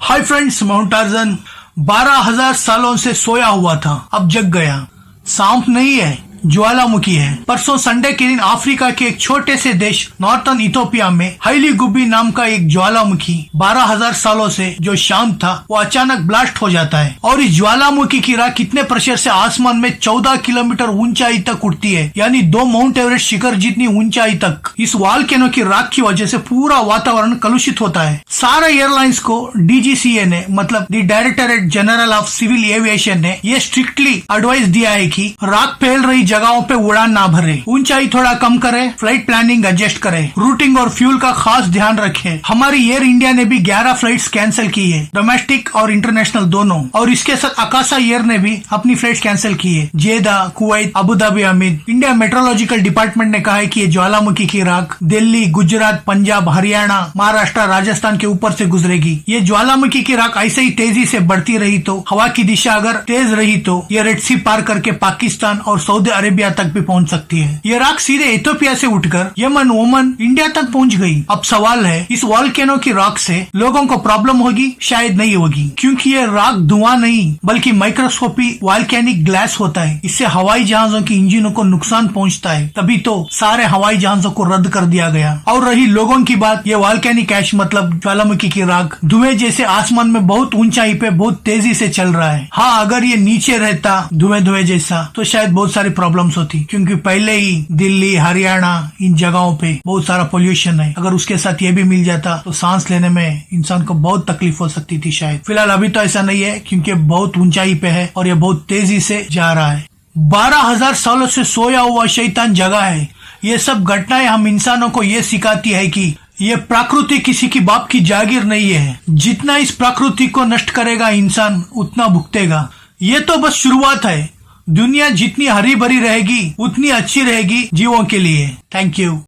Hi friends, mount torsion 12,000 सालों से सोया हुआ था, अब जग गया। सांप नहीं है, ज्वालामुखी है। परसों संडे के दिन अफ्रीका के एक छोटे से देश नॉर्थर्न इथोपिया में हाईली गुब्बी नाम का एक ज्वालामुखी 12,000 सालों से जो शांत था वो अचानक ब्लास्ट हो जाता है और इस ज्वालामुखी की राख कितने प्रेशर से आसमान में 14 किलोमीटर ऊंचाई तक उठती है, यानी 2 माउंट एवरेस्ट शिखर जितनी ऊंचाई तक। इस वॉल्केनो की राख की वजह से पूरा वातावरण कलुषित होता है। सारे एयरलाइंस को DGCA ने, मतलब the directorate general of civil aviation ने ये स्ट्रिक्टली एडवाइस दिया है कि राख फैल रही जगहों पे उड़ान ना भरे, ऊंचाई थोड़ा कम करे, फ्लाइट प्लानिंग एडजस्ट करे, रूटिंग और फ्यूल का खास ध्यान रखें। हमारी एयर इंडिया ने भी 11 फ्लाइट्स कैंसिल की है, डोमेस्टिक और इंटरनेशनल दोनों, और इसके साथ अकाशा एयर ने भी अपनी फ्लाइट्स कैंसिल की है। जेदा, कुवैत, अबू धाबी, अमीन। इंडिया मेट्रोलॉजिकल डिपार्टमेंट ने कहा है कि ये ज्वालामुखी की राख दिल्ली, गुजरात, पंजाब, हरियाणा, महाराष्ट्र, राजस्थान के ऊपर से गुजरेगी। ये ज्वालामुखी की राख ऐसे ही तेजी से बढ़ती रही तो, हवा की दिशा अगर तेज रही तो ये रेड सी पार करके पाकिस्तान और सऊदी अरेबिया तक भी पहुंच सकती है। ये राख सीधे इथोपिया से उठकर यमन, ओमन, इंडिया तक पहुंच गई। अब सवाल है, इस वॉल्केनो की राख से लोगों को प्रॉब्लम होगी? शायद नहीं होगी, क्योंकि ये राख धुआं नहीं बल्कि माइक्रोस्कोपी वॉल्केनिक ग्लास होता है। इससे हवाई जहाजों की इंजनों को नुकसान पहुंचता है, तभी तो सारे हवाई जहाजों को रद्द कर दिया गया। और रही लोगों की बात, ये वॉल्केनिक ऐश मतलब ज्वालामुखी की राख धुएं जैसे आसमान में बहुत ऊंचाई पे बहुत तेजी से चल रहा है। हाँ, अगर ये नीचे रहता धुएं जैसा तो शायद बहुत सारी प्रॉब्लम्स होती, क्योंकि पहले ही दिल्ली, हरियाणा, इन जगहों पे बहुत सारा पोल्यूशन है। अगर उसके साथ ये भी मिल जाता तो सांस लेने में इंसान को बहुत तकलीफ हो सकती थी शायद। फिलहाल अभी तो ऐसा नहीं है, क्योंकि बहुत ऊंचाई पे है और ये बहुत तेजी से जा रहा है। 12,000 सालों से सोया हुआ शैतान जगा है। ये सब घटनाएं हम इंसानों को ये सिखाती है कि ये प्रकृति किसी की बाप की जागीर नहीं है। जितना इस प्रकृति को नष्ट करेगा इंसान, उतना भुगतेगा। ये तो बस शुरुआत है। दुनिया जितनी हरी भरी रहेगी उतनी अच्छी रहेगी जीवों के लिए। Thank you.